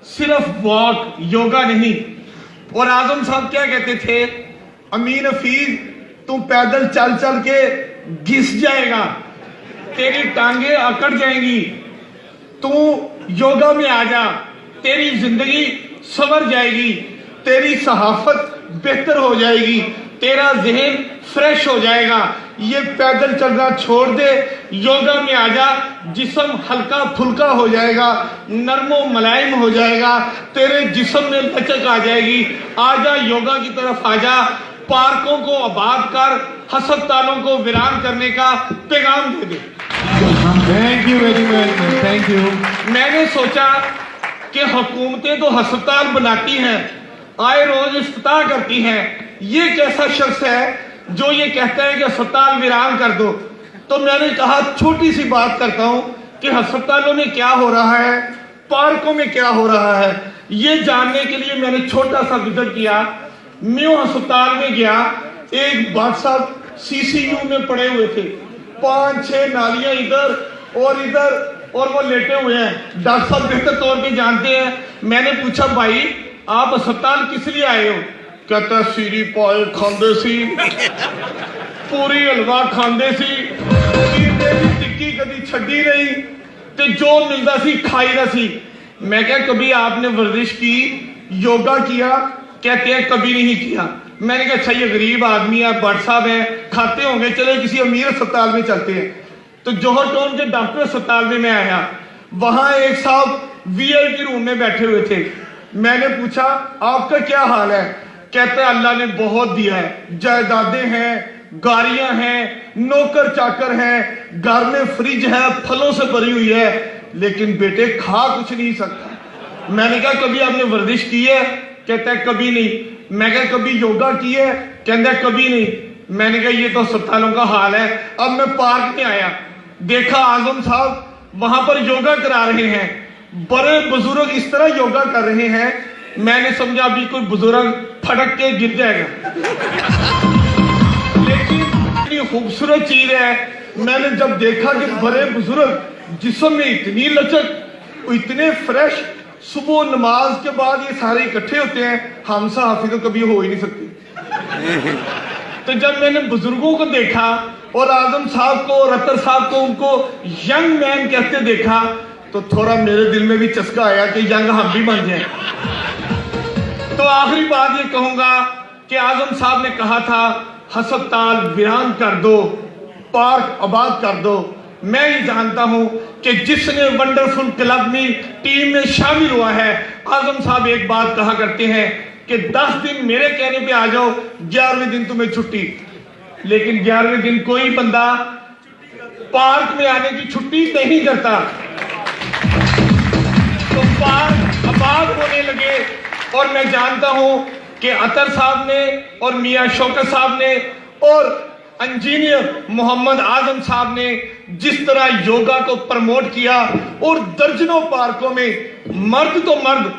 सिर्फ वॉक, योगा नहीं। और आजम साहब क्या कहते थे, अमीन हफीज तू पैदल चल चल के घिस जाएगा, तेरी टांगे अकड़ जाएंगी, तू योगा में आ जा, तेरी जिंदगी संवर जाएगी, तेरी सहाफत बेहतर हो जाएगी, तेरा जहन फ्रेश हो जाएगा। ये पैदल चलना छोड़ दे, योगा में आ जा, जिस्म हल्का फुल्का हो जाएगा, नरमो मुलायम हो जाएगा, तेरे जिस्म में लचक आ जाएगी। आजा योगा की तरफ आजा, पार्कों को आबाद कर, हस्पतालों को वीरान करने का पैगाम दे दे। Thank you very much, thank you. मैंने सोचा कि हुकूमतें तो हस्पताल बनाती हैं, आए रोज इफ्तिताह करती हैं, ये कैसा शख्स है जो ये कहता है कि अस्पताल वीरान कर दो। तो मैंने कहा छोटी सी बात करता हूं कि अस्पतालों में क्या हो रहा है, पार्कों में क्या हो रहा है, ये जानने के लिए मैंने छोटा सा विजिट किया। म्यू अस्पताल में गया, एक बात साहब सीसीयू में पड़े हुए थे, 5-6 नालियां इधर और वो लेटे हुए हैं। डॉक्टर साहब बेहतर तौर पे जानते हैं। मैंने पूछा भाई आप अस्पताल किस लिए आए हो? कहता सीरी पाए खांदे सी, पूरी हलवा खांदे सी, टिक्की कभी छड़ी नहीं, ते जो मिलता सी खाई ना सी। मैं क्या कभी आपने वर्जिश की, योगा किया? कहते हैं कभी नहीं किया। मैंने कहा अच्छा ये गरीब आदमी है, बट साहब है, खाते होंगे, चले किसी अमीर अस्पताल में चलते हैं। तो जौहर टाउन के डॉक्टर अस्पताल में मैं आया, वहां एक साहब वीआईपी रूम में बैठे हुए थे। मैंने पूछा आपका क्या हाल है? कहते हैं अल्लाह ने बहुत दिया है, जायदादें हैं, गाड़ियां हैं, नौकर चाकर हैं, घर में फ्रिज है, फलों से भरी हुई है, लेकिन बेटे खा कुछ नहीं सकता। मैंने कहा कभी आपने वर्जिश की है? कहता है कभी नहीं। मैं कहा कभी योगा की है? कहता है कभी नहीं। मैंने कहा ये तो अस्पतालों का हाल है। अब मैं पार्क में आया, देखा आजम साहब वहां पर योगा करा रहे हैं, बड़े बुजुर्ग इस तरह योगा कर रहे हैं, मैंने समझा अभी कोई बुजुर्ग फटक के गिर जाएगा। लेकिन इतनी खूबसूरत चीज है, मैंने जब देखा कि बड़े बुजुर्ग जिस्म में इतनी लचक, इतने फ्रेश, सुबह नमाज के बाद ये सारे इकट्ठे होते हैं, हम साहब तो कभी हो ही नहीं सकती। तो जब मैंने बुजुर्गों को देखा और आजम साहब को और अतर साहब को उनको यंग मैन कहते देखा, तो थोड़ा मेरे दिल में भी चस्का आया कि यंग हम भी बन जाएं। तो आखिरी बात ये कहूंगा कि आजम साहब ने कहा था हस्पताल वीरान कर दो, पार्क आबाद कर दो। मैं ये जानता हूं कि जिसने वंडरफुल क्लब में टीम में शामिल हुआ है, आजम साहब एक बात कहा करते हैं कि 10 दिन मेरे कहने पे आ जाओ, 11वें दिन तुम्हें छुट्टी। लेकिन 11वें दिन कोई बंदा पार्क में आने की छुट्टी नहीं करता। तो पार्क आबाद होने लगे, और मैं जानता हूं कि अतर साहब ने और मियां शौकत साहब ने और इंजीनियर मोहम्मद आजम साहब ने जिस तरह योगा को प्रमोट किया, और दर्जनों पार्कों में मर्द तो मर्द,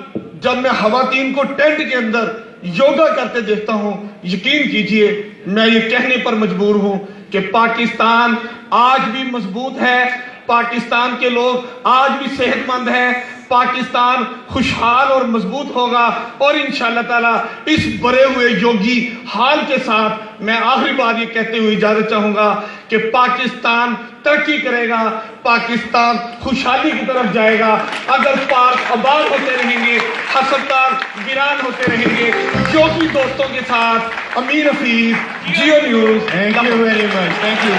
जब मैं खवातीन को टेंट के अंदर योगा करते देखता हूं, यकीन कीजिए मैं ये कहने पर मजबूर हूं कि पाकिस्तान आज भी मजबूत है, पाकिस्तान के लोग आज भी सेहतमंद हैं, पाकिस्तान खुशहाल और मजबूत होगा। और इंशाअल्लाह ताला इस बड़े हुए योगी हाल के साथ मैं आखिरी बार ये कहते हुए इजाजत चाहूंगा कि पाकिस्तान तरक्की करेगा, पाकिस्तान खुशहाली की तरफ जाएगा अगर पार्क आबाद होते रहेंगे, अस्पताल वीरान होते रहेंगे। योगी दोस्तों के साथ Amir Hafeez, Geo news. Thank you very much, thank you.